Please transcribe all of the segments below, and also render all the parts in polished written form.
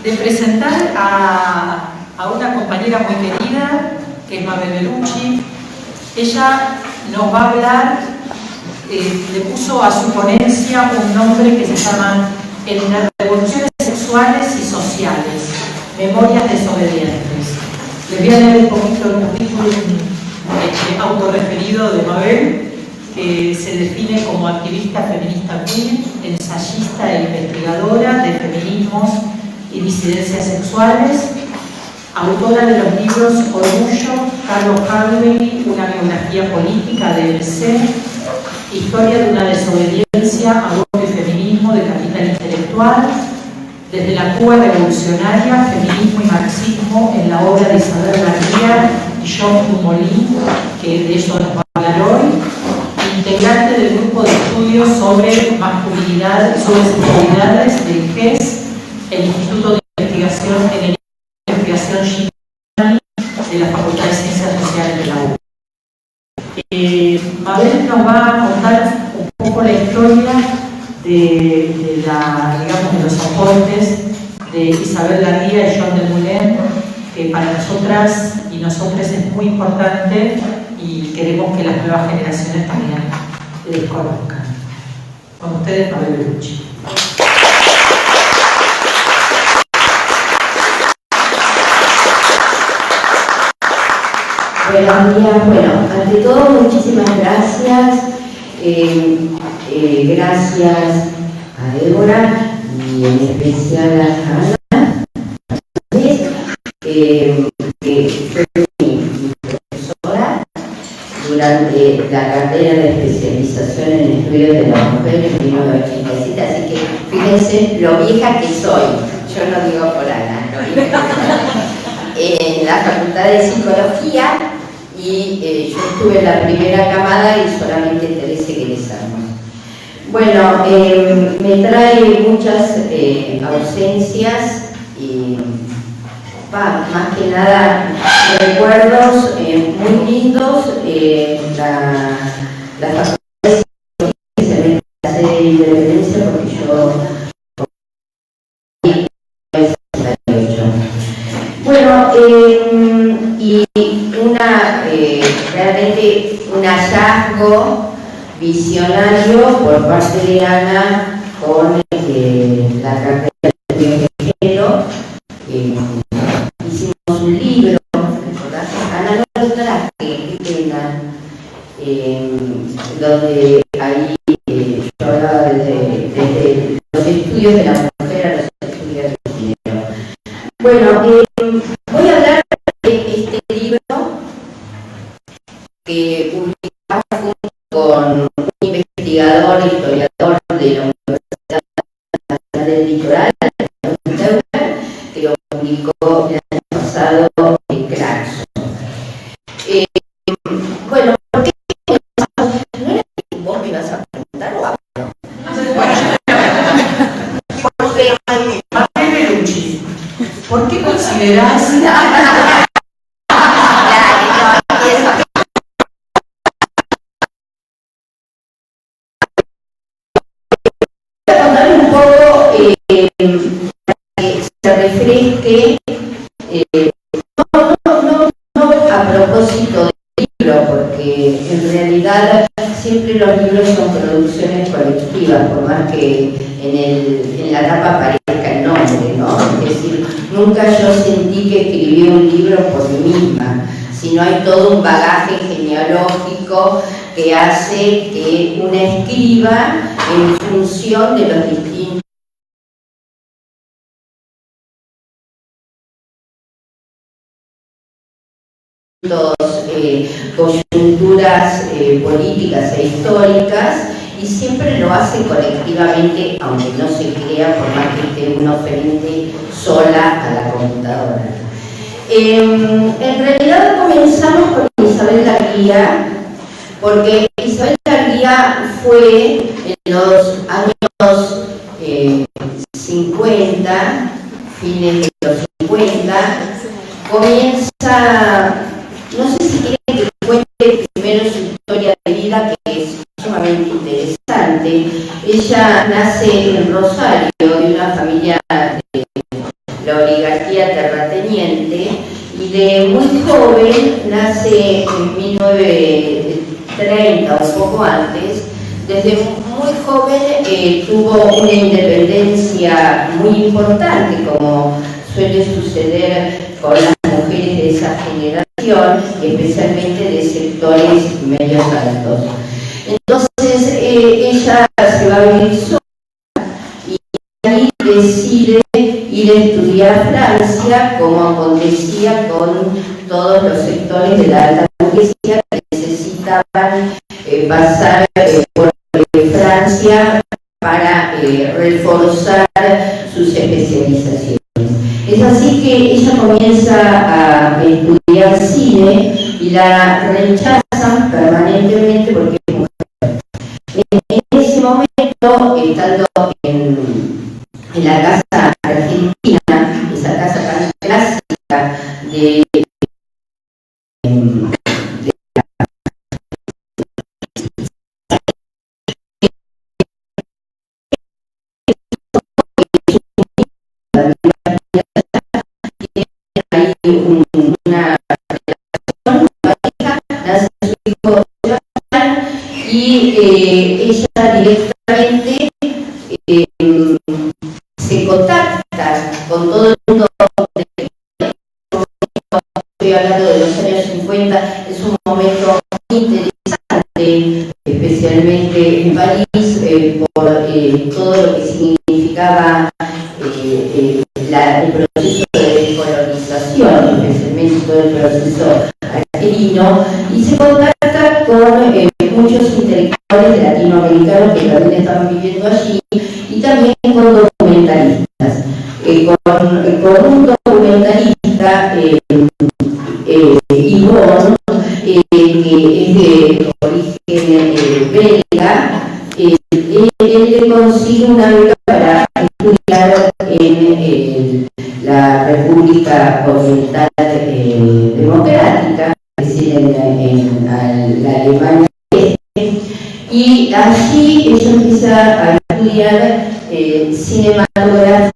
de presentar a una compañera muy querida, que es Mabel Bellucci. Ella nos va a hablar, le puso a su ponencia un nombre que se llama En las revoluciones sexuales y sociales, memorias desobedientes. Les voy a leer un poquito el currículum autorreferido de Mabel, que se define como activista feminista queer, ensayista e investigadora de feminismos y disidencias sexuales, autora de los libros Orgullo, Carlos Harvey, una biografía política de MC, Historia de una desobediencia, aborto y feminismo de Capital Intelectual, desde la Cuba revolucionaria, feminismo y marxismo en la obra de Isabel García y John Dumoulin, que de eso nos va a hablar hoy, integrante del grupo de estudios sobre masculinidad, sobre sexualidades del GES, el Instituto de Investigación Shinigami de la Facultad de Ciencias Sociales de la UBA. Mabel nos va a contar un poco la historia de los aportes de Isabel García y John Dumoulin, que para nosotras y nosotros es muy importante y queremos que las nuevas generaciones también les conozcan. Con ustedes, Mabel Bellucci. Buenos días. Bueno, ante todo, muchísimas gracias. Gracias a Débora y en especial a Ana, que fue mi profesora durante la carrera de especialización en estudios de la mujer en 1987, así que fíjense lo vieja que soy. Yo no digo por Ana, lo vieja que soy. En la Facultad de Psicología, y yo estuve en la primera camada y solamente 13 egresamos. Bueno, me trae muchas ausencias y más que nada recuerdos muy lindos. La Facultad de Psicología se mete a hacer independencia porque yo... Bueno, y realmente un hallazgo visionario por parte de Ana con la carrera de género. Hicimos un libro, ¿recordás? Ana no lo traje, qué pena, donde ahí yo hablaba desde los estudios de la mujer a los estudios del género. Bueno, voy a hablar de este libro que publicamos junto con un investigador, historiador de la Universidad Nacional del Litoral, que lo publicó el año pasado en Claxon. Bueno, ¿por qué no era que vos me ibas a preguntar o hablo? ¿Por qué considerás? Voy a contar un poco para que se refresque, no a propósito del libro, porque en realidad siempre los libros son producciones colectivas, por más que en la tapa aparezca el nombre, ¿no? Es decir, nunca yo sentí que escribí un libro por mí misma, sino hay todo un bagaje genealógico que hace que una escriba en función de los distintos coyunturas políticas e históricas, y siempre lo hace colectivamente, aunque no se crea, por más que esté uno frente sola a la computadora. En realidad comenzamos con Isabel García, porque Isabel García fue en los años 50, fines de los 50, comienza, no sé si quieren que cuente primero su historia de vida, que es sumamente interesante. Ella nace en Rosario, de una familia de la terrateniente, y de muy joven, nace en 1930 o un poco antes, desde muy joven tuvo una independencia muy importante, como suele suceder con las mujeres de esa generación, y especialmente de sectores medios altos. Entonces ella se va a vivir sola y ahí decide ir a estudiar a Francia, como acontecía con todos los sectores de la alta burguesía que necesitaban pasar por Francia para reforzar sus especializaciones. Es así que ella comienza a estudiar cine y la rechazan permanentemente porque es mujer. En ese momento, estando en la casa argentina, esa casa tan clásica de una relación pareja, nace su hijo Jonathan, y ella directamente se contacta con todo el mundo. Estoy hablando de los años 50, es un momento muy interesante, especialmente en París, por todo lo que significaba el proceso de descolonización, especialmente todo el proceso argelino, y se contacta con muchos intelectuales latinoamericanos que también están viviendo allí, y también con documentalistas. Con un documentalista, Yvon, que es de origen belga, él le consigue una beca para estudiar en la República Oriental Democrática, es decir, en la Alemania Este, y allí ella empieza a estudiar cinematografía.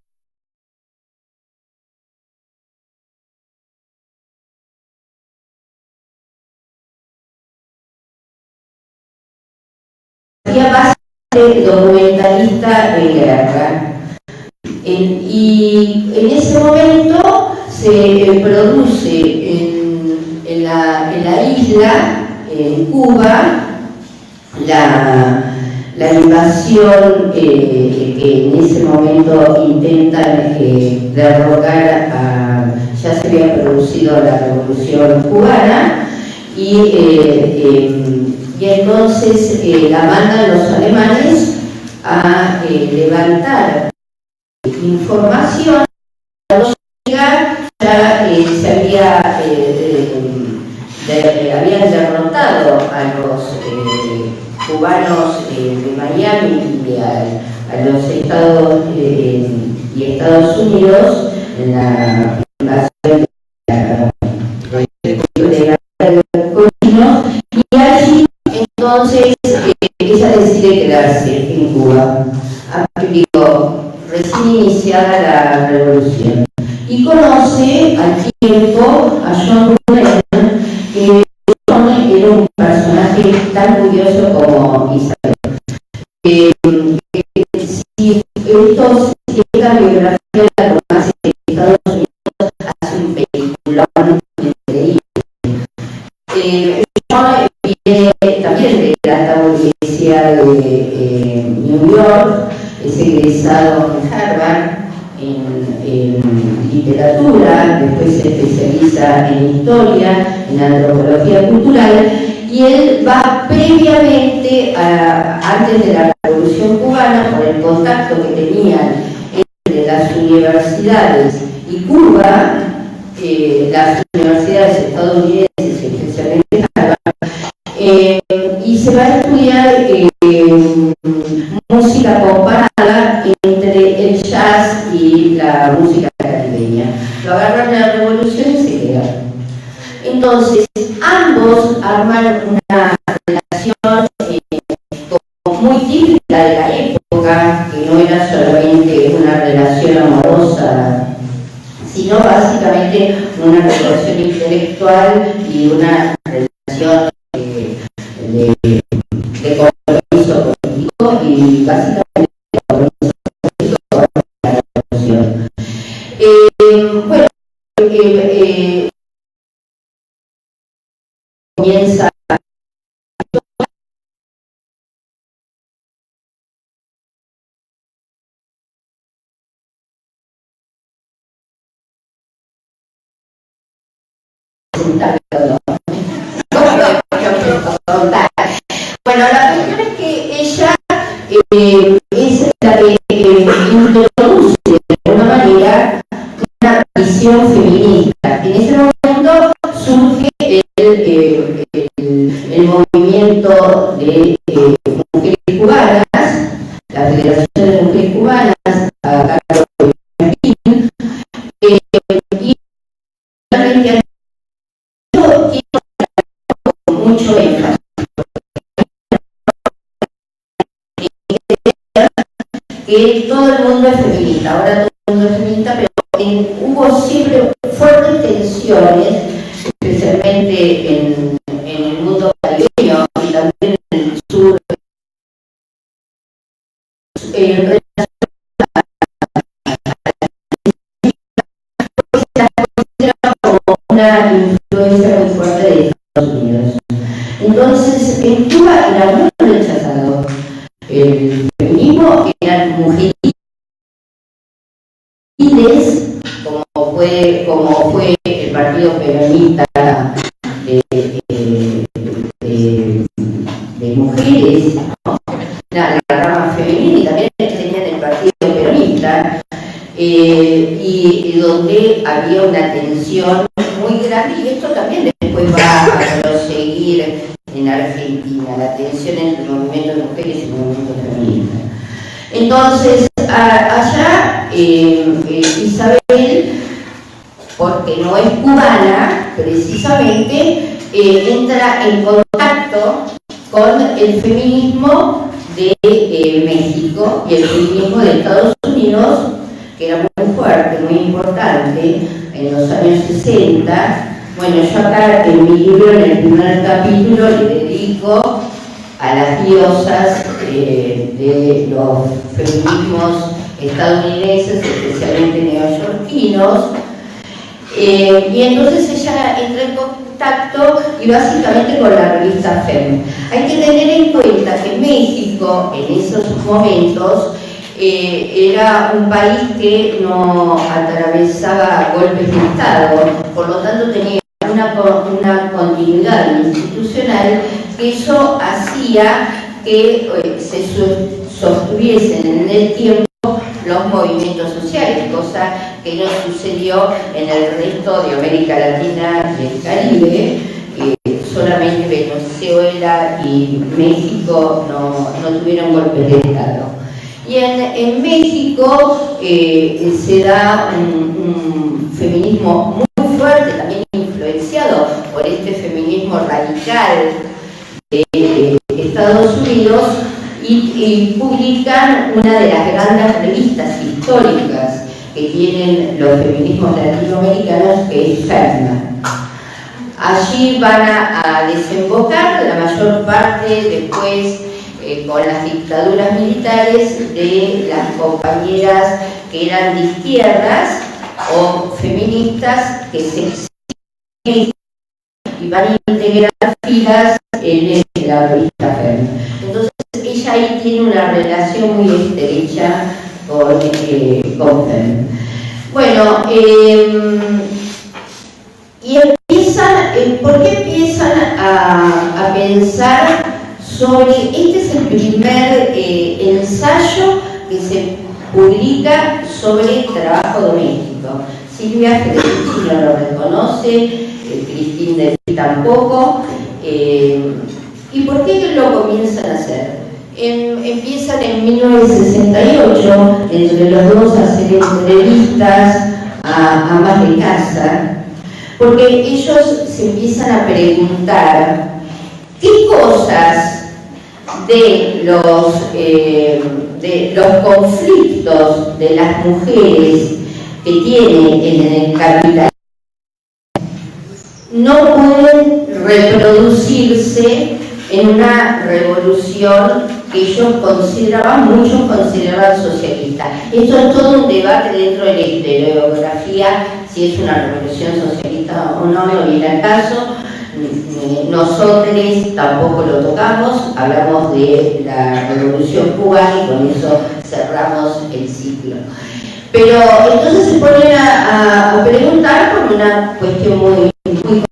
Documentalista en guerra. Y en ese momento se produce en la isla, en Cuba, la invasión que en ese momento intentan derrocar ya se había producido la Revolución Cubana, y entonces la mandan los alemanes a levantar información. Ya habían derrotado a los cubanos de Miami y a los Estados Unidos en la invasión de Colinos, y allí entonces ella decide quedarse en Cuba, recién iniciada la revolución, y conoce al tiempo a John Burnett, que John era un personaje tan curioso como Isabel. Si esta biografía la tomase en Estados Unidos, hace un peliculón increíble. John viene también de la alta burguesía de New York, es egresado en Harvard en literatura, después se especializa en historia, en antropología cultural, y él va previamente, antes de la Revolución Cubana, por el contacto que tenían entre las universidades y Cuba, las universidades estadounidenses, especialmente Harvard, y se va a estudiar música comparada entre el jazz y la música caribeña. Lo agarran en la revolución y se quedan. Entonces, ambos arman una relación muy típica de la época, que no era solamente una relación amorosa sino básicamente una relación intelectual y una relación de compromiso político y básicamente de compromiso político con la revolución. Bueno, comienza bueno, la cuestión es que ella es la que introduce de alguna manera una visión feminista. En ese momento surge el movimiento de mujeres cubanas, la Federación de Mujeres Cubanas, a cargo de Martín, y realmente tiene mucho énfasis. Que todo el mundo es feminista, ahora todo el mundo es feminista, pero hubo siempre fuertes tensiones, especialmente en el mundo caribeño y también en el sur, en relación como una influencia muy fuerte de Estados Unidos. Entonces, en Cuba era muy rechazado el feminismo, eran mujeres como fue el partido peronista de mujeres, ¿no? la rama femenina, y también tenían el partido peronista, y donde había una tensión muy grande, y esto también después va a proseguir en Argentina, la tensión entre el movimiento de mujeres y el movimiento feminista. Entonces, allá Isabel, porque no es cubana, precisamente, entra en contacto con el feminismo de México y el feminismo de Estados Unidos, que era muy fuerte, muy importante, en los años 60. Bueno, yo acá en mi libro, en el primer capítulo, le dedico a las diosas de los feminismos estadounidenses, especialmente neoyorquinos, y entonces ella entra en contacto y básicamente con la revista Femme. Hay que tener en cuenta que México en esos momentos era un país que no atravesaba golpes de Estado, por lo tanto tenía una continuidad institucional, que eso hacía que se sostuviesen en el tiempo los movimientos sociales, cosa que no sucedió en el resto de América Latina y el Caribe. Solamente Venezuela y México no tuvieron golpes de Estado. Y en México se da un feminismo muy fuerte, también influenciado por este feminismo radical de Estados Unidos, y publican una de las grandes revistas históricas que tienen los feminismos latinoamericanos, que es Femme. Allí van a desembocar la mayor parte después, con las dictaduras militares, de las compañeras que eran de izquierdas o feministas que se exigen y van a integrar filas en la revista Femme. Entonces ella ahí tiene una relación muy estrecha con Femme. Bueno, y empiezan, ¿por qué empiezan a pensar sobre? Este es el primer ensayo que se publica sobre trabajo doméstico. Silvia Federici no lo reconoce, Cristina tampoco. ¿Y por qué lo comienzan a hacer? Empiezan en 1968, entre los dos, a hacer entrevistas a amas de casa, porque ellos se empiezan a preguntar qué cosas de los conflictos de las mujeres que tiene en el capitalismo no pueden reproducirse en una revolución que ellos consideraban, muchos consideraban socialista. Esto es todo un debate dentro de la historiografía, si es una revolución socialista o no, no viene al caso. Nosotros tampoco lo tocamos, hablamos de la revolución cubana y con eso cerramos el ciclo. Pero entonces se ponen a preguntar por una cuestión muy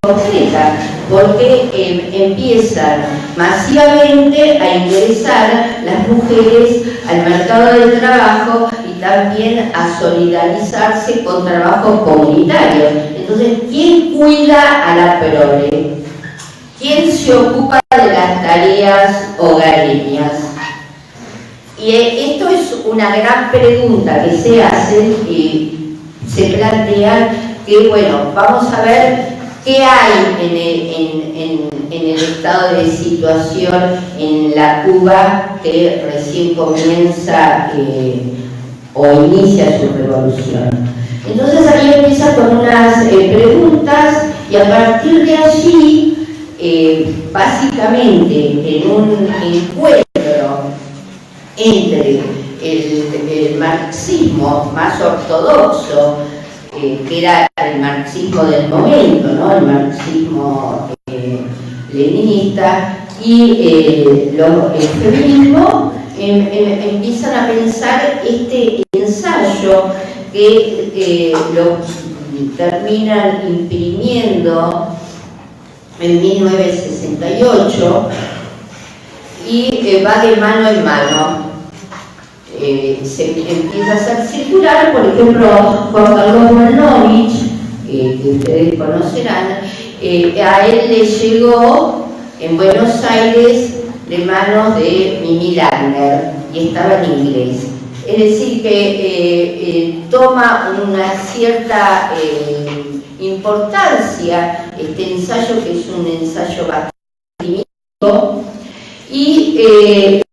concreta, porque empiezan masivamente a ingresar las mujeres al mercado del trabajo y también a solidarizarse con trabajos comunitarios. Entonces, ¿quién cuida a la prole? ¿Quién se ocupa de las tareas hogareñas? Y esto es una gran pregunta que se hace y se plantea que, bueno, vamos a ver qué hay en el estado de situación en la Cuba que recién comienza o inicia su revolución. Entonces ahí empieza con unas preguntas y a partir de allí, básicamente en un encuentro entre el marxismo más ortodoxo, que era el marxismo del momento, ¿no? El marxismo leninista, y el feminismo, empiezan a pensar este ensayo que lo terminan imprimiendo en 1968 y va de mano en mano. Se empieza a hacer circular, por ejemplo, Juan Carlos Volnovich, que ustedes conocerán, a él le llegó en Buenos Aires de manos de Mimi Langer y estaba en inglés. Es decir, que toma una cierta importancia este ensayo, que es un ensayo bastante tímido, y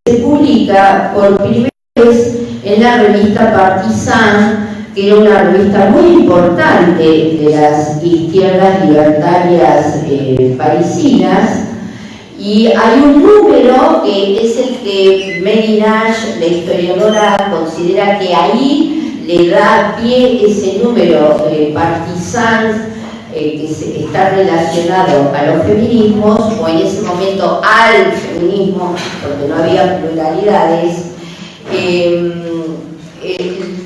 se publica por primera vez en la revista Partisan, que era una revista muy importante de las izquierdas libertarias parisinas, y hay un número que es el que Mary Nash, la historiadora, considera que ahí le da pie ese número Partisan, que está relacionado a los feminismos, o en ese momento al feminismo, porque no había pluralidades,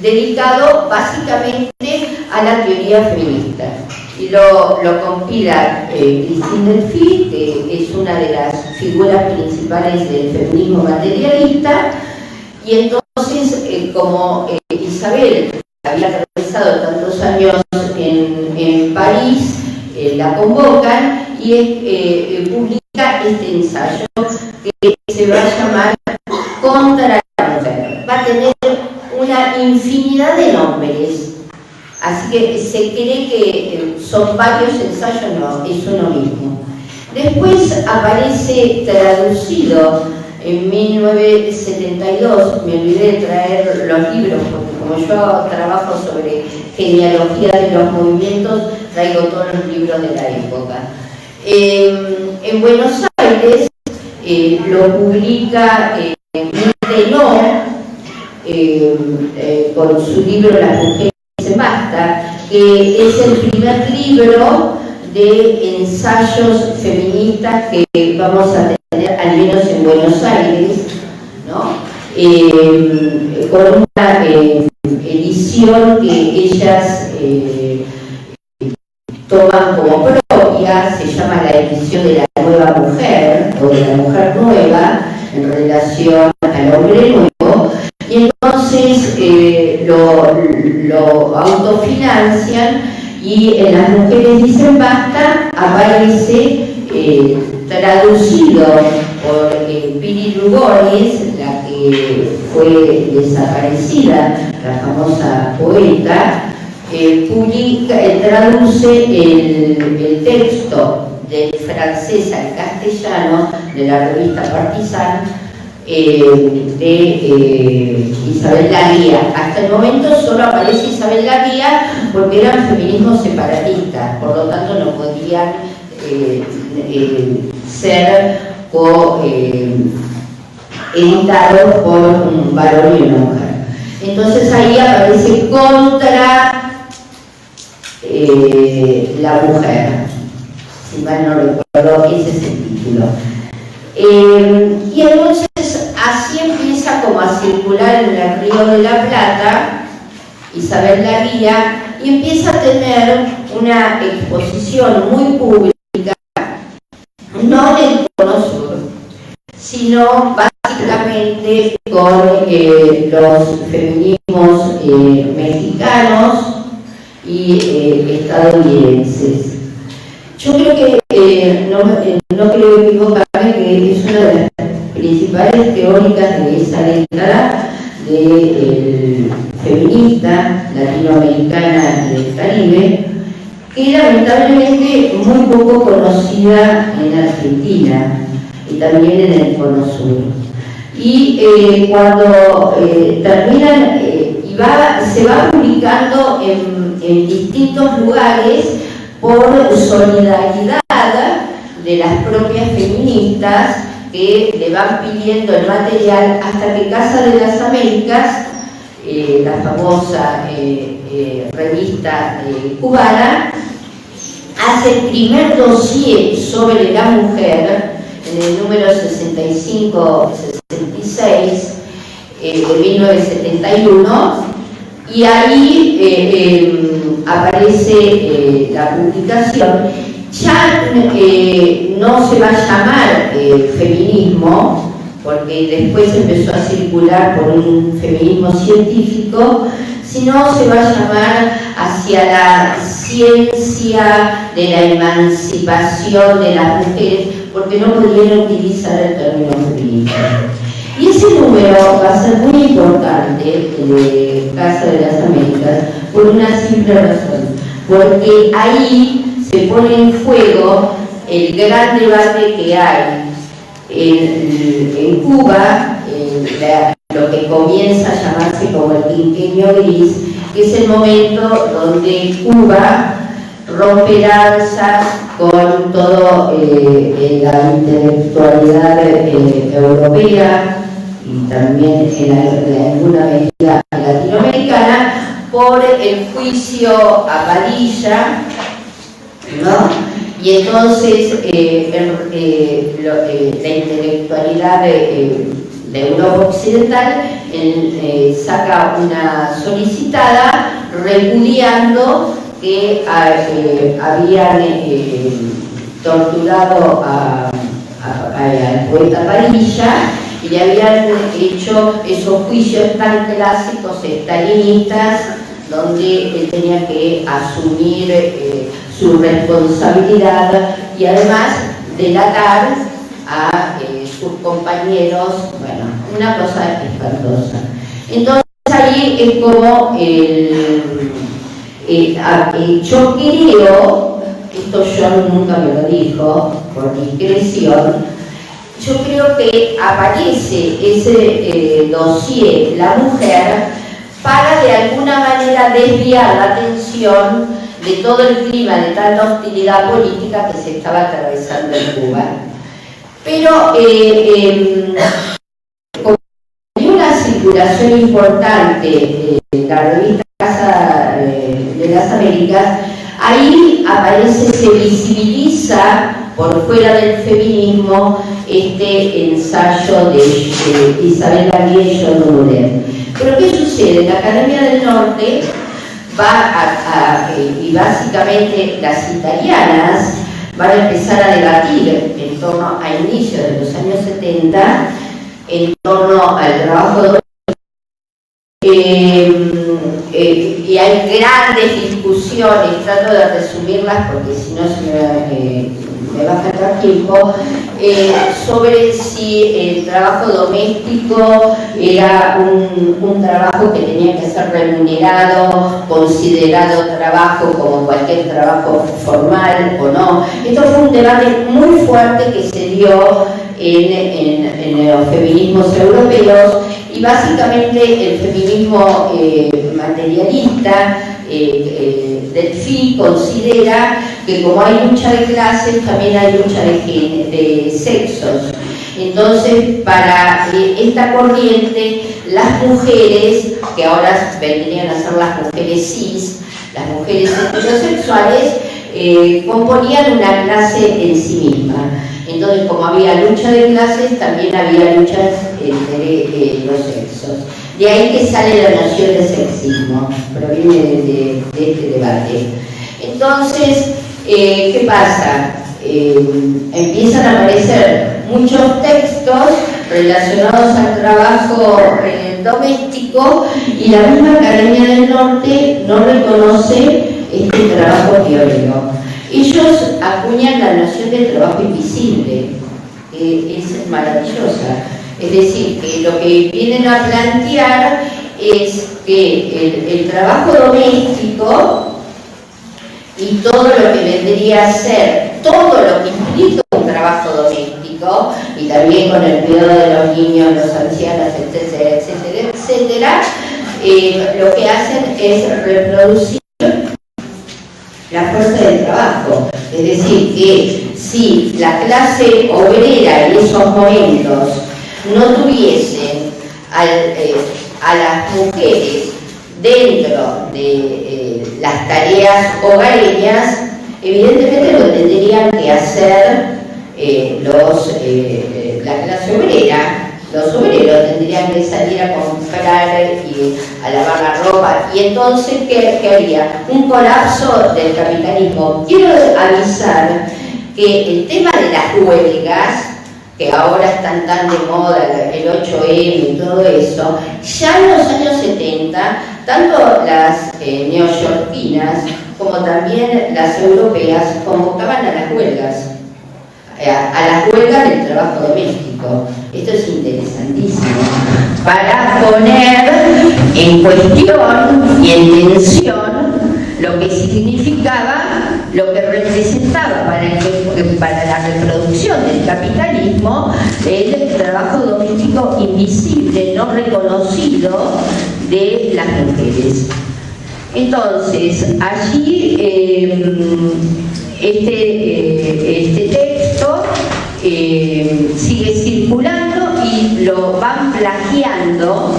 dedicado básicamente a la teoría feminista. Y lo compila Christine Delphi, que es una de las figuras principales del feminismo materialista, y entonces, como Isabel había realizado tantos años en París, la convocan y publica este ensayo que se va a llamar Contra la mujer. Va a tener una infinidad de nombres, así que se cree que son varios ensayos, no, es uno mismo. Después aparece traducido en 1972, me olvidé de traer los libros, porque como yo trabajo sobre genealogía de los movimientos, traigo todos los libros de la época. En Buenos Aires lo publica Tenor, con su libro Las mujeres se basta, que es el primer libro de ensayos feministas que vamos a tener, al menos en Buenos Aires, ¿no? Con una edición que ellas toman como propia, se llama la edición de la nueva mujer, o de la mujer nueva, en relación al hombre nuevo, y entonces lo autofinancian, y en Las mujeres dicen basta aparece traducido por Piri Lugones, la que fue desaparecida, la famosa poeta, traduce el texto del francés al castellano de la revista Partisan, de Isabel Laguía. Hasta el momento solo aparece Isabel Laguía porque eran feminismos separatistas, por lo tanto no podían ser editados por un varón y una mujer. Entonces ahí aparece contra la mujer, si mal no recuerdo, ese es el título. Y entonces así empieza como a circular en el Río de la Plata Isabel Laguía y empieza a tener una exposición muy pública, no en el Cono Sur, sino básicamente con los feminismos mexicanos y estadounidenses. Yo creo que, no creo equivocarme, que es una de las principales teóricas de esa década feminista latinoamericana y del Caribe, que lamentablemente muy poco conocida en Argentina y también en el Cono Sur. Y cuando terminan se va publicando en distintos lugares por solidaridad de las propias feministas que le van pidiendo el material, hasta que Casa de las Américas, la famosa revista cubana, hace el primer dossier sobre la mujer en el número 65-66 de 1971, y ahí aparece la publicación. Ya no se va a llamar feminismo, porque después empezó a circular por un feminismo científico, sino se va a llamar hacia la ciencia de la emancipación de las mujeres, porque no podían utilizar el término feminismo. Y ese número va a ser muy importante de Casa de las Américas por una simple razón, porque ahí se pone en juego el gran debate que hay en Cuba, lo que comienza a llamarse como el quinquenio gris, que es el momento donde Cuba rompe lanzas con toda la intelectualidad europea y también en alguna medida latinoamericana por el juicio a Padilla, ¿no? Y entonces la intelectualidad de Europa Occidental saca una solicitada repudiando que habían torturado al poeta Padilla y le habían hecho esos juicios tan clásicos estalinistas donde él tenía que asumir su responsabilidad y además delatar a sus compañeros. Bueno, una cosa espantosa. Entonces ahí es como yo creo, esto John nunca me lo dijo por discreción, yo creo que aparece ese dossier, la mujer, para de alguna manera desviar la atención de todo el clima de tanta hostilidad política que se estaba atravesando en Cuba. Pero como hay una circulación importante en la revista Casa de las Américas, ahí aparece, se visibiliza por fuera del feminismo este ensayo de Isabel Laguía y John Muller. Pero ¿qué sucede? La Academia del Norte y básicamente las italianas van a empezar a debatir en torno a inicios de los años 70 en torno al trabajo doméstico. Y hay grandes discusiones, trato de resumirlas porque si no me va a faltar tiempo, sobre si el trabajo doméstico era un trabajo que tenía que ser remunerado, considerado trabajo como cualquier trabajo formal o no. Esto fue un debate muy fuerte que se dio en los feminismos europeos, y básicamente el feminismo materialista Delphi considera que como hay lucha de clases, también hay lucha de sexos. Entonces, para esta corriente, las mujeres, que ahora vendrían a ser las mujeres cis, las mujeres heterosexuales, componían una clase en sí misma. Entonces, como había lucha de clases, también había luchas entre los sexos. De ahí que sale la noción de sexismo, proviene de este debate. Entonces, ¿qué pasa? Empiezan a aparecer muchos textos relacionados al trabajo doméstico, y la misma Academia del Norte no reconoce este trabajo teórico. Ellos acuñan la noción de trabajo invisible, que es maravillosa. Es decir, que lo que vienen a plantear es que el trabajo doméstico y todo lo que vendría a ser, todo lo que implica un trabajo doméstico, y también con el cuidado de los niños, los ancianos, etcétera, etcétera, etcétera, lo que hacen es reproducir la fuerza del trabajo. Es decir, que si la clase obrera en esos momentos no tuviesen a las mujeres dentro de las tareas hogareñas, evidentemente lo tendrían que hacer la clase obrera. Los obreros tendrían que salir a comprar y a lavar la ropa, y entonces ¿qué haría? Un colapso del capitalismo. Quiero avisar que el tema de las huelgas, que ahora están tan de moda, el 8M y todo eso, ya en los años 70, tanto las neoyorquinas como también las europeas convocaban a las huelgas. A las huelgas del trabajo doméstico. Esto es interesantísimo, para poner en cuestión y en tensión lo que significaba, lo que representaba para la reproducción del capitalismo el trabajo doméstico invisible, no reconocido de las mujeres. Entonces, allí este texto sigue circulando y lo van plagiando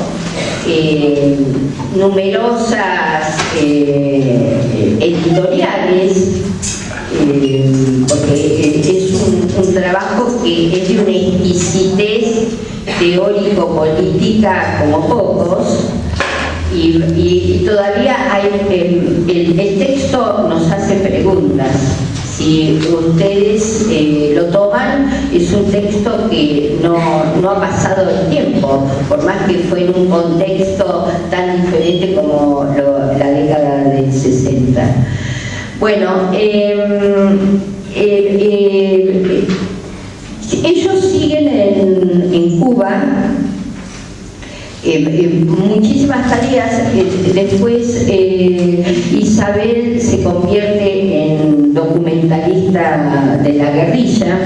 numerosas editoriales, porque es un trabajo que es de una exquisitez teórico-política como pocos. Y todavía hay, el texto nos hace preguntas. Si ustedes lo toman, es un texto que no ha pasado el tiempo, por más que fue en un contexto tan diferente como la década del 60. Bueno, ellos siguen en Cuba. Muchísimas tareas. Después Isabel se convierte en documentalista de la guerrilla.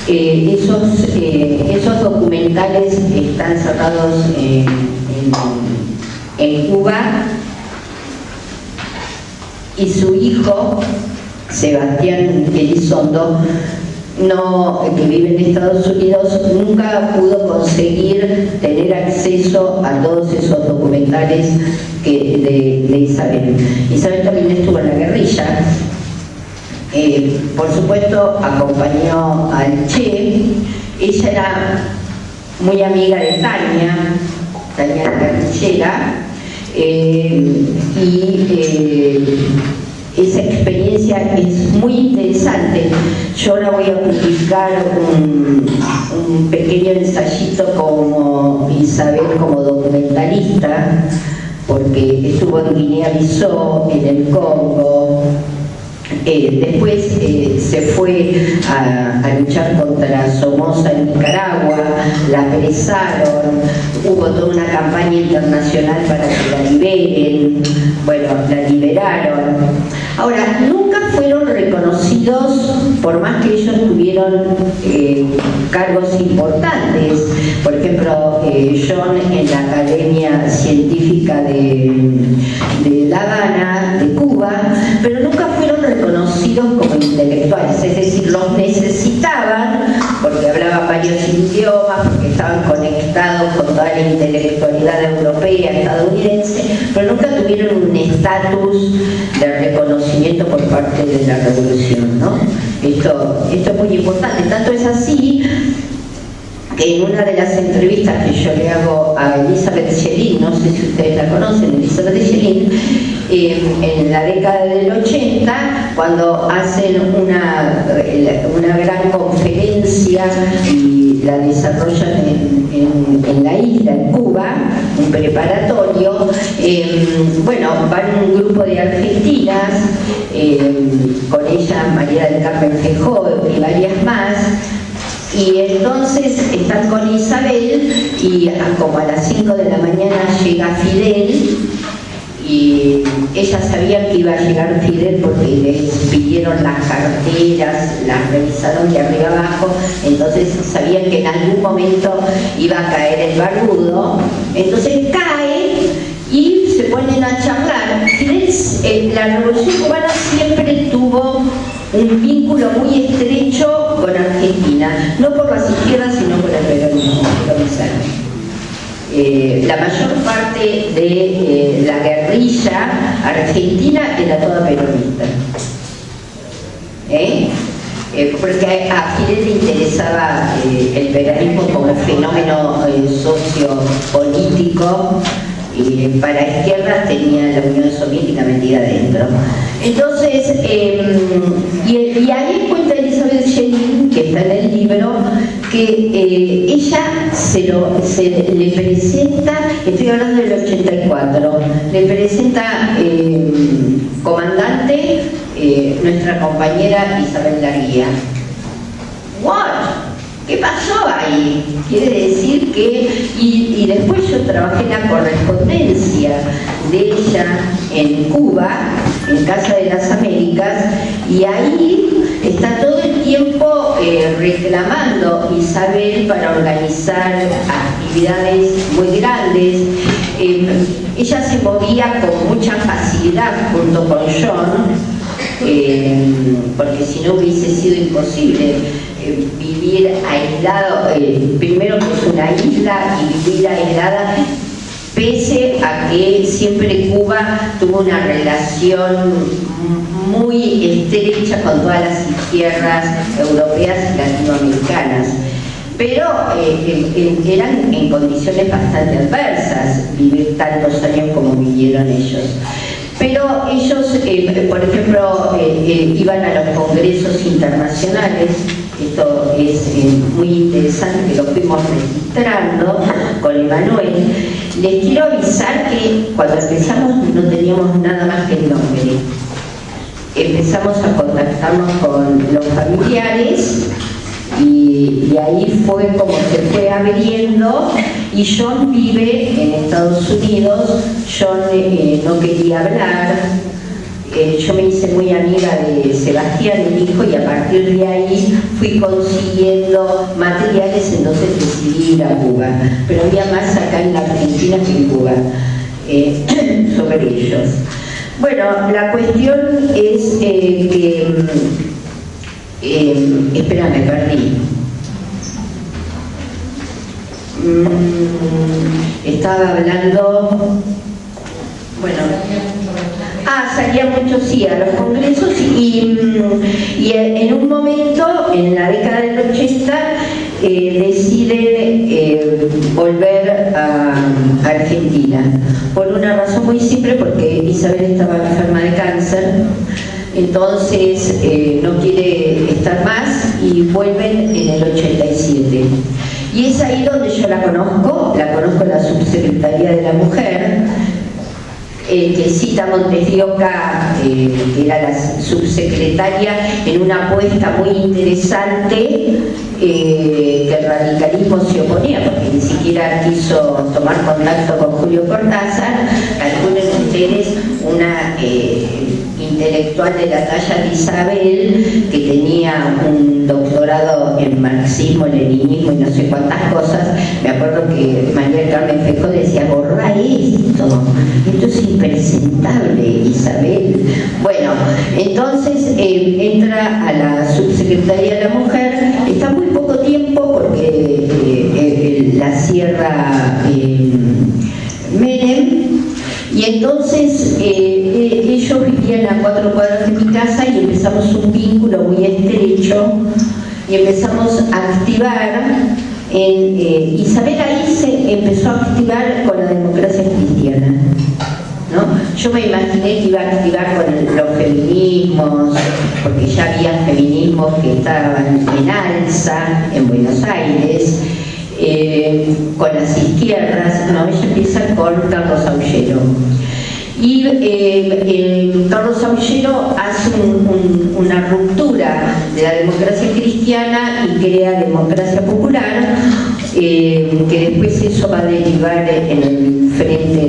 Esos documentales están cerrados en Cuba, y su hijo Sebastián Elizondo, que vive en Estados Unidos, nunca pudo conseguir tener acceso a todos esos documentales de Isabel. Isabel también estuvo en la guerrilla. Por supuesto, acompañó al Che. Ella era muy amiga de Tania la guerrillera, esa experiencia es muy interesante. Yo ahora voy a publicar un pequeño ensayito como Isabel como documentalista, porque estuvo en Guinea-Bissau, en el Congo. Después se fue a luchar contra Somoza en Nicaragua, la apresaron, hubo toda una campaña internacional para que la liberen, bueno, la liberaron. Ahora, nunca fueron reconocidos reconocidos, por más que ellos tuvieron cargos importantes. Por ejemplo, John en la Academia Científica de La Habana, de Cuba, pero nunca fueron reconocidos como intelectuales, es decir, los necesitaban porque hablaban varios idiomas, porque estaban conectados con toda la intelectualidad europea, estadounidense, pero nunca tuvieron un estatus de reconocimiento por parte de la revolución, ¿no? Esto es muy importante, tanto es así que en una de las entrevistas que yo le hago a Elizabeth Schelin, no sé si ustedes la conocen, Elizabeth Schelin, en la década del 80, cuando hacen una gran conferencia y la desarrollan en la isla, en Cuba, un preparatorio, bueno, van un grupo de argentinas, con ella María del Carmen Feijó y varias más, y entonces están con Isabel y como a las 5 de la mañana llega Fidel y ellas sabían que iba a llegar Fidel porque les pidieron las carteras, las revisaron de arriba abajo, entonces sabían que en algún momento iba a caer el barbudo, entonces cae y se ponen a charlar. Fidel, la Revolución Cubana siempre tuvo un vínculo muy estrecho con Argentina, no por las izquierdas sino por el peronismo. La mayor parte de la guerrilla argentina era toda peronista. Porque a Fidel le interesaba el peronismo como fenómeno sociopolítico, y para izquierdas tenía la Unión Soviética metida dentro. Entonces, y ahí cuenta Elizabeth Schelin, que está en el libro, que ella le presenta, estoy hablando del 84, le presenta comandante nuestra compañera Isabel Larguía. ¿What? ¿Qué pasó ahí? Quiere decir que, y después yo trabajé en la correspondencia de ella en Cuba, en Casa de las Américas, y ahí está todo el tiempo reclamando Isabel para organizar actividades muy grandes. Ella se movía con mucha facilidad junto con John, porque si no hubiese sido imposible vivir aislado, primero que es una isla y vivir aislada, pese a que siempre Cuba tuvo una relación muy estrecha con todas las izquierdas europeas y latinoamericanas, pero eran en condiciones bastante adversas vivir tantos años como vivieron ellos. Pero ellos, por ejemplo, iban a los congresos internacionales. Esto es muy interesante, que lo fuimos registrando con Emanuel. Les quiero avisar que cuando empezamos no teníamos nada más que el nombre. Empezamos a contactarnos con los familiares y ahí fue como se fue abriendo, y John vive en Estados Unidos. John no quería hablar. Yo me hice muy amiga de Sebastián, el hijo, y a partir de ahí fui consiguiendo materiales, entonces decidí ir a Cuba. Pero había más acá en la Argentina que en Cuba sobre ellos. Bueno, la cuestión es que... espera, me perdí. Estaba hablando... Bueno... salía mucho, sí, a los congresos y en un momento, en la década del 80, deciden volver a Argentina, por una razón muy simple, porque Isabel estaba enferma de cáncer, entonces no quiere estar más y vuelven en el 87. Y es ahí donde yo la conozco en la Subsecretaría de la Mujer, que cita Montes de Oca, que era la subsecretaria, en una apuesta muy interesante, que el radicalismo se oponía, porque ni siquiera quiso tomar contacto con Julio Cortázar. Calculen ustedes una intelectual de la talla de Isabel, que tenía un doctorado en marxismo, leninismo y no sé cuántas cosas. Me acuerdo que María del Carmen Feijó decía: borra esto es impresentable, Isabel. Bueno, entonces entra a la subsecretaría de la mujer, está muy poco tiempo porque la cierra Menem. Y entonces ellos vivían a 4 cuadras de mi casa y empezamos un vínculo muy estrecho y empezamos a activar. Isabel ahí se empezó a activar con la democracia cristiana, ¿no? Yo me imaginé que iba a activar con los feminismos, porque ya había feminismos que estaban en alza en Buenos Aires. Con las izquierdas, no, ella empieza con Carlos Aullero. Y Carlos Aullero hace una ruptura de la democracia cristiana y crea democracia popular, que después eso va a derivar en el frente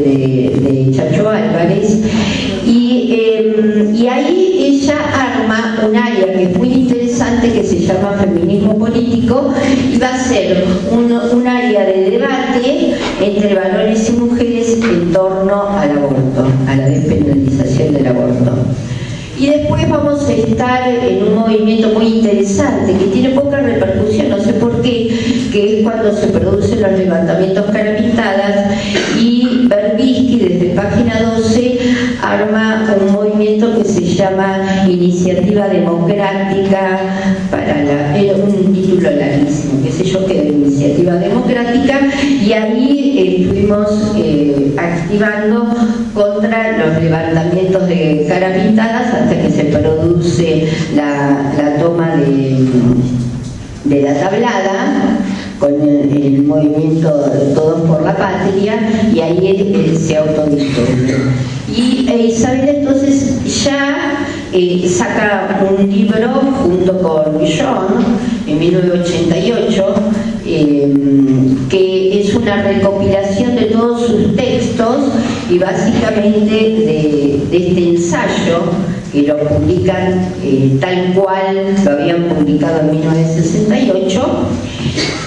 de Chacho Álvarez. Y ahí ella arma un área que es muy interesante, que se llama feminismo político, y va a ser un área de debate entre varones y mujeres en torno al aborto, a la despenalización del aborto. Y después vamos a estar en un movimiento muy interesante que tiene poca repercusión, no sé por qué, que es cuando se producen los levantamientos cara pintadas, y Berbisky desde página 12 arma un movimiento que se llama Iniciativa Democrática para un título larguísimo, qué sé yo, que de Iniciativa Democrática, y ahí estuvimos activando contra los levantamientos de cara pintadas hasta que se produce la toma de la Tablada con el movimiento Todos por la Patria, y ahí él se autodisuelve. Y Isabel entonces ya saca un libro junto con John en 1988, que es una recopilación de todos sus textos y básicamente de este ensayo, que lo publican tal cual lo habían publicado en 1968,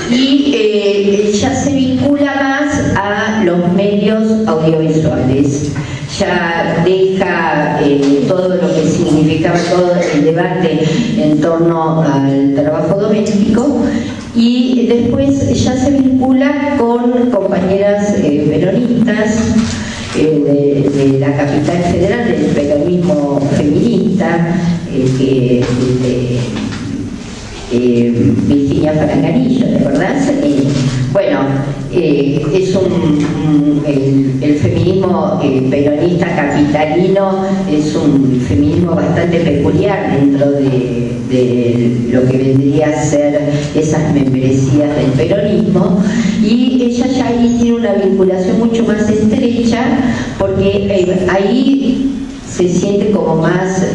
y ya se vincula más a los medios audiovisuales. Ya deja todo lo que significaba todo el debate en torno al trabajo doméstico, y después ya se vincula con compañeras peronistas de la capital federal, del peronismo feminista, Virginia Faranganillo, ¿te acordás? Bueno, es el feminismo peronista capitalino, es un feminismo bastante peculiar dentro de lo que vendría a ser esas membresías del peronismo, y ella ya ahí tiene una vinculación mucho más estrecha, porque ahí se siente como más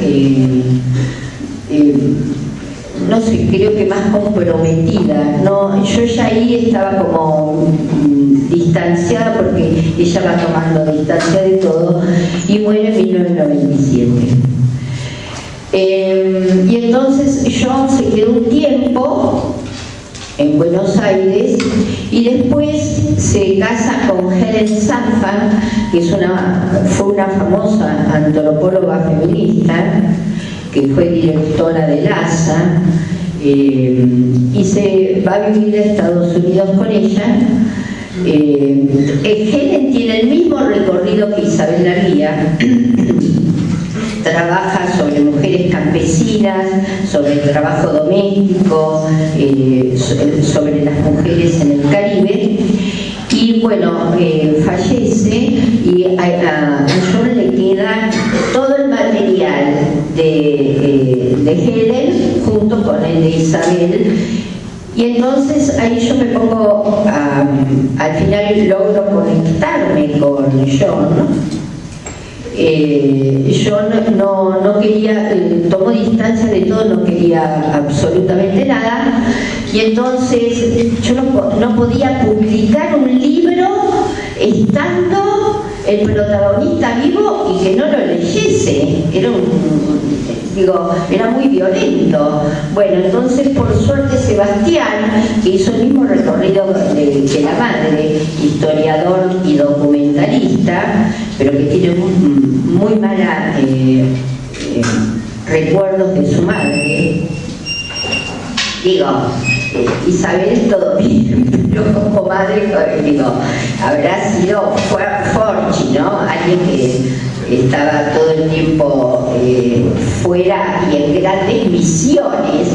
no sé, creo que más comprometida, ¿no? Yo ya ahí estaba como distanciada, porque ella va tomando distancia de todo, y muere en 1997. Y entonces John se quedó un tiempo en Buenos Aires y después se casa con Helen Safran, que fue una famosa antropóloga feminista, que fue directora del ASA, y se va a vivir a Estados Unidos con ella. Helen tiene el mismo recorrido que Isabel Laguía. Trabaja sobre mujeres campesinas, sobre el trabajo doméstico, sobre las mujeres en el Caribe. Y bueno, fallece, y a John le queda todo el material de Helen junto con el de Isabel. Y entonces ahí yo me pongo, al final logro conectarme con John. John no quería, tomó distancia de todo, no quería absolutamente nada, y entonces yo no podía publicar un libro estando el protagonista vivo y que no lo ese, era muy violento. Bueno, entonces por suerte Sebastián, que hizo el mismo recorrido que la madre, historiador y documentalista, pero que tiene muy mala recuerdos de su madre. Isabel todo bien, pero como madre, habrá sido Forchi, ¿no? Alguien que estaba todo el tiempo fuera y en grandes misiones.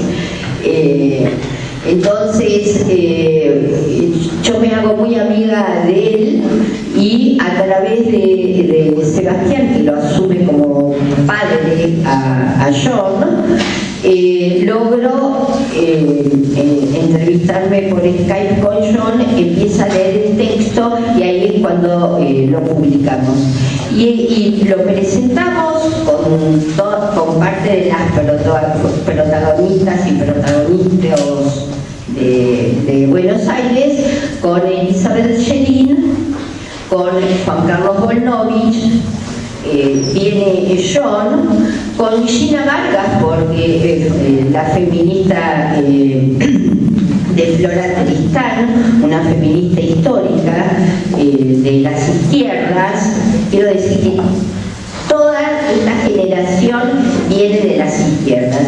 Entonces, yo me hago muy amiga de él y a través de Sebastián, que lo asume como padre a John, logro entrevistarme por Skype con John, empieza a leer el texto y ahí es cuando lo publicamos. Y lo presentamos con parte de las protagonistas y protagonistas de Buenos Aires, con Elizabeth Schelin, con Juan Carlos Volnovich, viene John, con Gina Vargas, porque la feminista de Flora Tristán, una feminista histórica de las izquierdas. Quiero decir que toda esta generación viene de las izquierdas.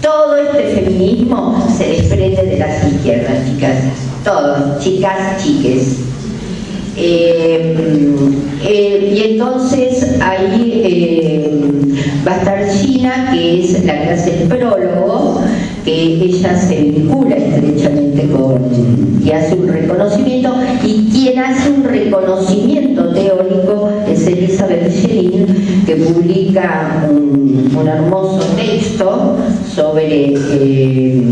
Todo este feminismo se desprende de las izquierdas, chicas. Todos, chicas, chiques. Y entonces ahí va a estar Gina, que es la que hace el prólogo, que ella se vincula estrechamente y hace un reconocimiento, y quien hace un reconocimiento teórico es Elizabeth Schelin, que publica un hermoso texto sobre el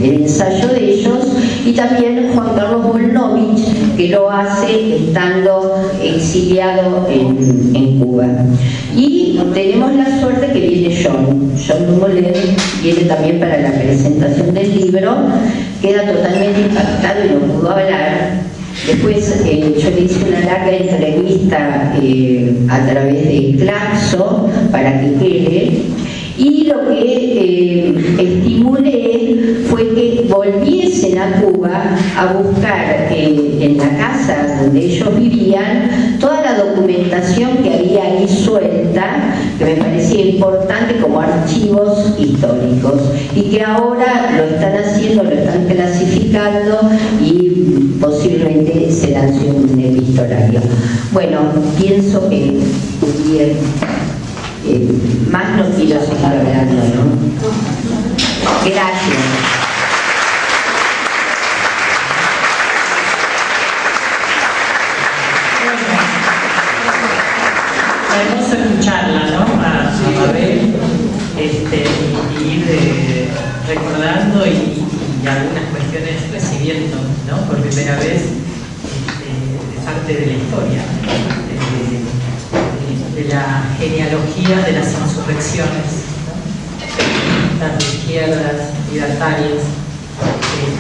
ensayo de ellos, y también Juan Carlos Volnovich, que lo hace estando exiliado en Cuba. Y tenemos la suerte que viene John Dumoulin, viene también para la presentación del libro, queda totalmente impactado y no pudo hablar. Después yo le hice una larga entrevista a través de Claxo para que quede, y lo que estimulé fue que volviesen a Cuba a buscar en la casa donde ellos vivían toda la documentación que había ahí suelta, que me parecía importante como archivos históricos, y que ahora lo están haciendo, lo están clasificando y posiblemente se lance un epistolario. Bueno, pienso que bien, más no quiero seguir hablando, ¿no? Gracias. Hermoso escucharla, ¿no? A Mabel, y ir recordando y algunas cuestiones recibiendo, ¿no? Por primera vez parte de la historia, de la genealogía de las insurrecciones, ¿no? Las de izquierdas, libertarias,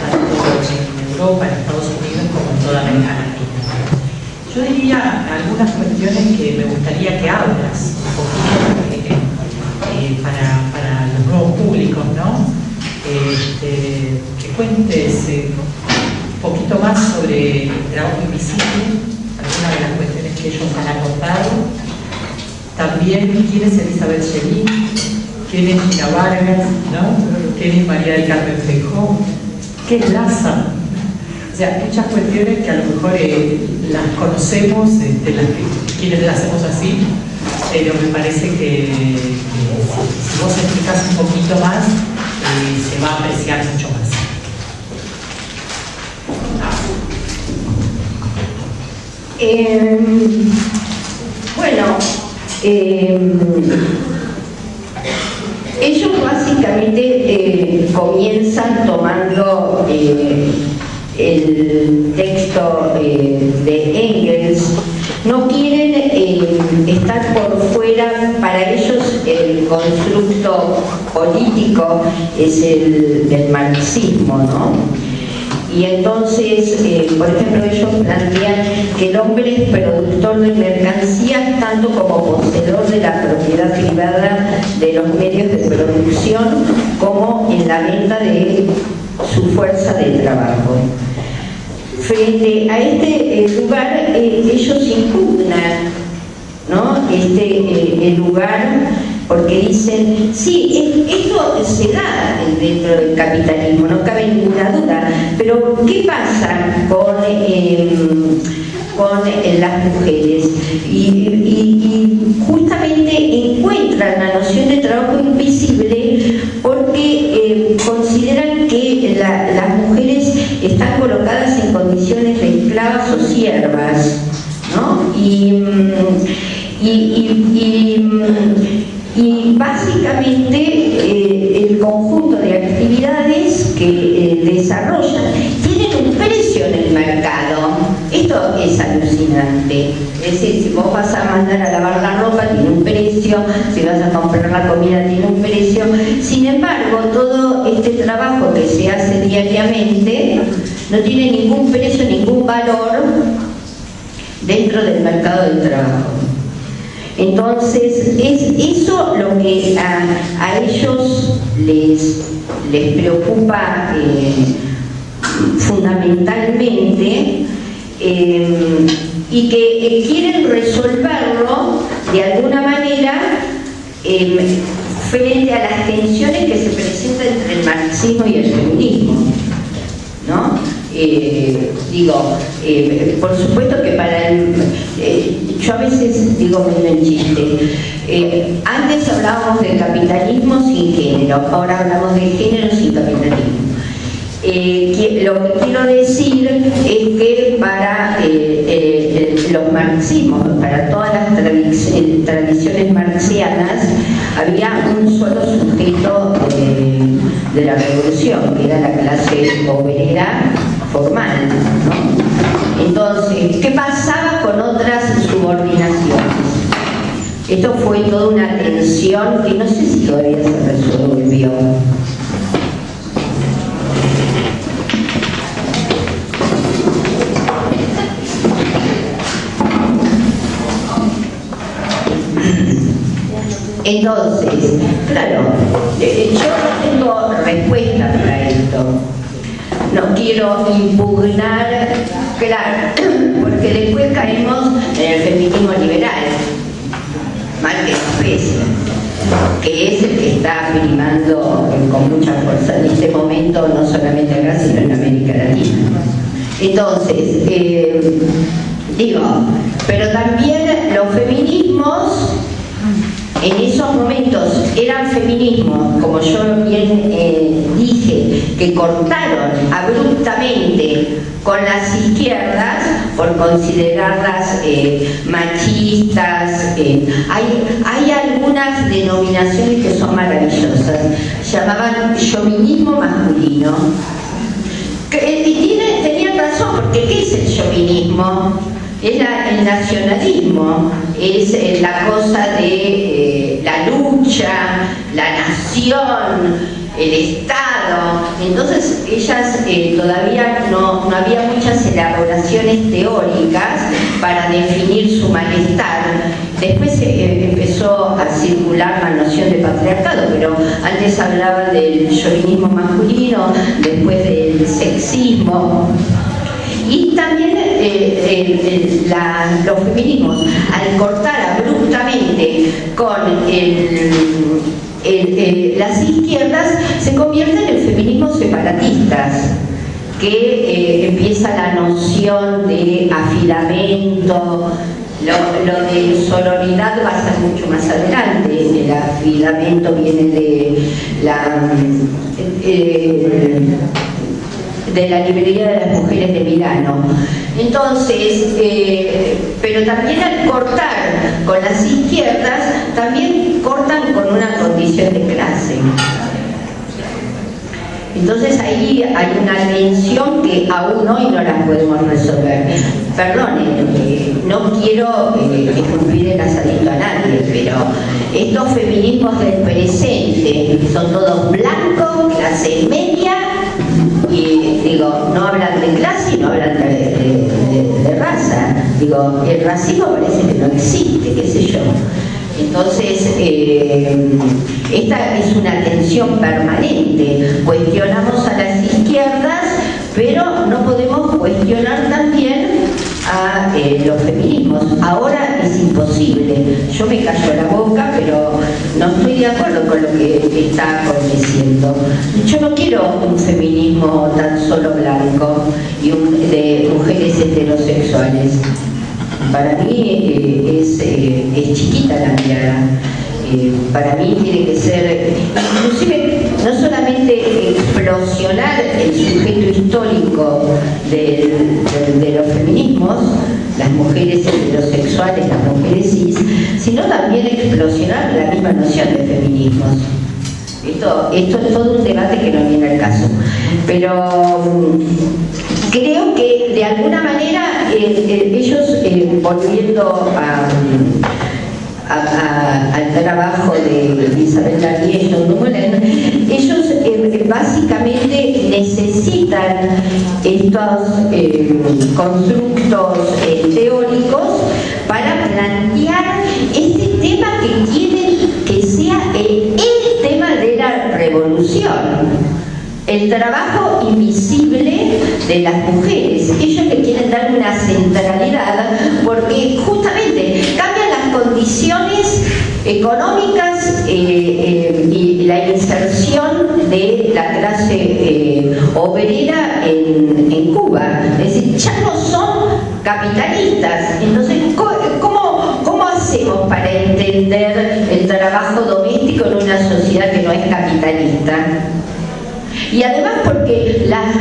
tanto en Europa, en Estados Unidos, como en toda América Latina. Yo diría algunas cuestiones que me gustaría que hablas un poquito para los nuevos públicos, ¿no? Que cuentes un poquito más sobre el trabajo invisible, algunas de las cuestiones que ellos han acotado. También quién es Elizabeth Schelin, quién es Gina Vargas, ¿no? Quién es María del Carmen Feijó, qué es Laza. O sea, muchas cuestiones que a lo mejor las conocemos, quienes las hacemos así, pero me parece que si vos explicás un poquito más, se va a apreciar mucho más. Bueno, ellos básicamente comienzan tomando el texto de Engels. No quieren estar por fuera. Para ellos el constructo político es el del marxismo, ¿no? Y entonces, por ejemplo, ellos plantean que el hombre es productor de mercancías tanto como poseedor de la propiedad privada de los medios de producción como en la venta de su fuerza de trabajo. Frente a este lugar, ellos impugnan, ¿no? El lugar, porque dicen, sí, esto se da dentro del capitalismo, no cabe ninguna duda, pero ¿qué pasa con las mujeres? Y justamente encuentran la noción de trabajo invisible porque consideran que las mujeres están colocadas en condiciones de esclavas o siervas, ¿no? Y básicamente el conjunto de actividades que desarrollan tienen un precio en el mercado. Esto es alucinante. Es decir, si vos vas a mandar a lavar la ropa tiene un precio, si vas a comprar la comida tiene un precio. Sin embargo, todo este trabajo que se hace diariamente no tiene ningún precio, ningún valor dentro del mercado del trabajo. Entonces, es eso lo que a ellos les preocupa fundamentalmente, y que quieren resolverlo de alguna manera frente a las tensiones que se presentan entre el marxismo y el feminismo, ¿no? Por supuesto que para yo a veces digo medio en chiste, antes hablábamos de capitalismo sin género, ahora hablamos de género sin capitalismo. Lo que quiero decir es que para los marxismos, para todas las tradiciones marxianas, había un solo sujeto de la revolución, que era la clase obrera formal, ¿no? Entonces, ¿qué pasaba con otras subordinaciones? Esto fue toda una tensión que no sé si todavía se resolvió. Entonces, claro, yo no tengo respuesta para esto. No quiero impugnar, claro, porque después caemos en el feminismo liberal, mal que nos pese, que es el que está afirmando con mucha fuerza en este momento, no solamente acá, sino en América Latina. Entonces, pero también los feminismos en esos momentos eran feminismos, como yo bien dije, que cortaron abruptamente con las izquierdas por considerarlas machistas. Hay algunas denominaciones que son maravillosas, llamaban chauvinismo masculino. Y tenían razón, porque ¿qué es el chauvinismo? Es el nacionalismo, es la cosa de la lucha, la nación, el Estado. Entonces ellas todavía no había muchas elaboraciones teóricas para definir su malestar. Después empezó a circular la noción de patriarcado, pero antes hablaba del chauvinismo masculino, después del sexismo. Y también los feminismos, al cortar abruptamente con las izquierdas, se convierten en feminismos separatistas, que empieza la noción de afilamento. Lo de sororidad va a ser mucho más adelante. El afilamento viene de la librería de las mujeres de Milano. Entonces, pero también al cortar con las izquierdas, también cortan con una condición de clase. Entonces ahí hay una tensión que aún hoy no la podemos resolver. Perdonen, no quiero escupir el asadito a nadie, pero estos feminismos del presente son todos blancos, clase media y digo, no hablan de clase y no hablan de raza. Digo, el racismo parece que no existe, qué sé yo. Entonces, esta es una tensión permanente. Cuestionamos a las izquierdas, pero no podemos cuestionar también a los feminismos. Ahora es imposible. Yo me callo la boca, pero no estoy de acuerdo con lo que está aconteciendo. Yo no quiero un feminismo tan solo blanco y de mujeres heterosexuales. Para mí es chiquita la mirada. Para mí tiene que ser, inclusive, no solamente explosionar el sujeto histórico de los feminismos, las mujeres heterosexuales, las mujeres cis, sino también explosionar la misma noción de feminismos. Esto es todo un debate que no viene al caso. Pero creo que de alguna manera ellos, volviendo al trabajo de Isabel Lallier y John Dumoulin, ellos básicamente necesitan estos constructos teóricos para plantear este tema que quieren que sea el tema de la revolución. El trabajo invisible de las mujeres. Ellos le quieren dar una centralidad porque justamente cambian las condiciones económicas y la inserción de la clase obrera en Cuba. Es decir, ya no son capitalistas. Entonces, ¿cómo hacemos para entender el trabajo doméstico en una sociedad que no es capitalista? Y además porque las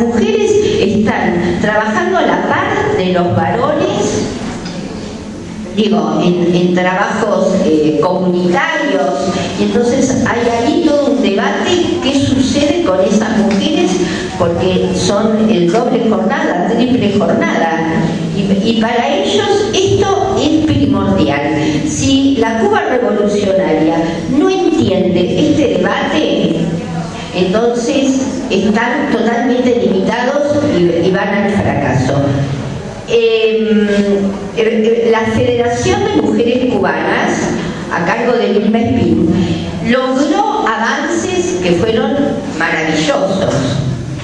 mujeres están trabajando a la par de los varones, digo, en trabajos comunitarios, y entonces hay ahí todo un debate qué sucede con esas mujeres, porque son el doble jornada, triple jornada, y para ellos esto es primordial. Si la Cuba revolucionaria no entiende este debate, entonces están totalmente limitados y van al fracaso. La Federación de Mujeres Cubanas, a cargo de Vilma Espín, logró avances que fueron maravillosos.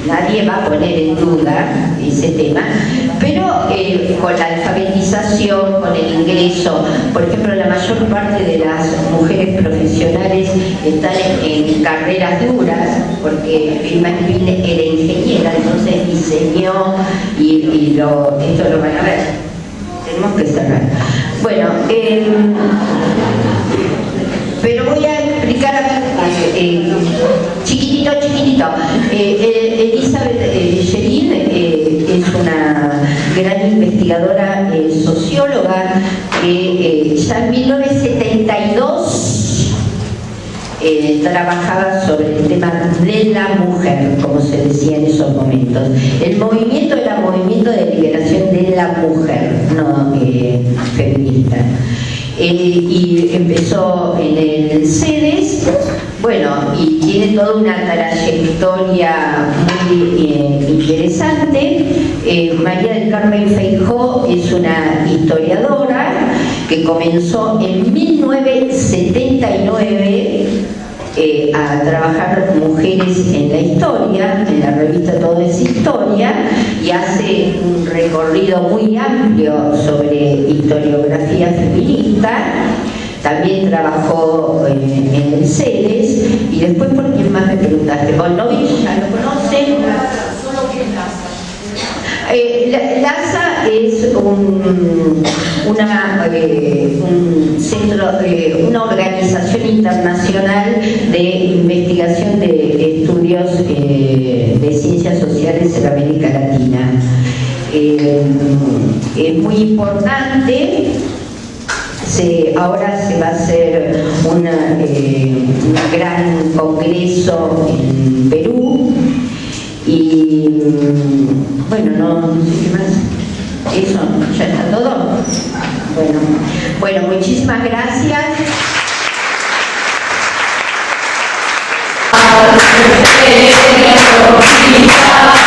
Nadie va a poner en duda ese tema, pero con la alfabetización, con el ingreso, por ejemplo, la mayor parte de las mujeres profesionales están en carreras duras, porque Vilma Espín era ingeniera, entonces diseñó y esto lo van a ver. Tenemos que cerrar. Bueno, pero voy a explicar chiquitito. Elizabeth Sherin es una gran investigadora socióloga que ya en 1972 trabajaba sobre el tema de la mujer, como se decía en esos momentos. El movimiento era movimiento de liberación de la mujer, no feminista. Y empezó en el CEDES, bueno, y tiene toda una trayectoria muy interesante. María del Carmen Feijó es una historiadora que comenzó en 1979 a trabajar mujeres en la historia, en la revista Todo es Historia, y hace un recorrido muy amplio sobre historiografía feminista. También trabajó en el CEDES, y después, ¿por quién más me preguntaste? Bonovich, ¿ya lo conocen? LASA es una organización internacional de investigación de estudios de ciencias sociales en América Latina. Es muy importante. Ahora se va a hacer un gran congreso en Perú. Y bueno, no sé qué más. Eso, ya está todo. Bueno, muchísimas gracias. Conquistar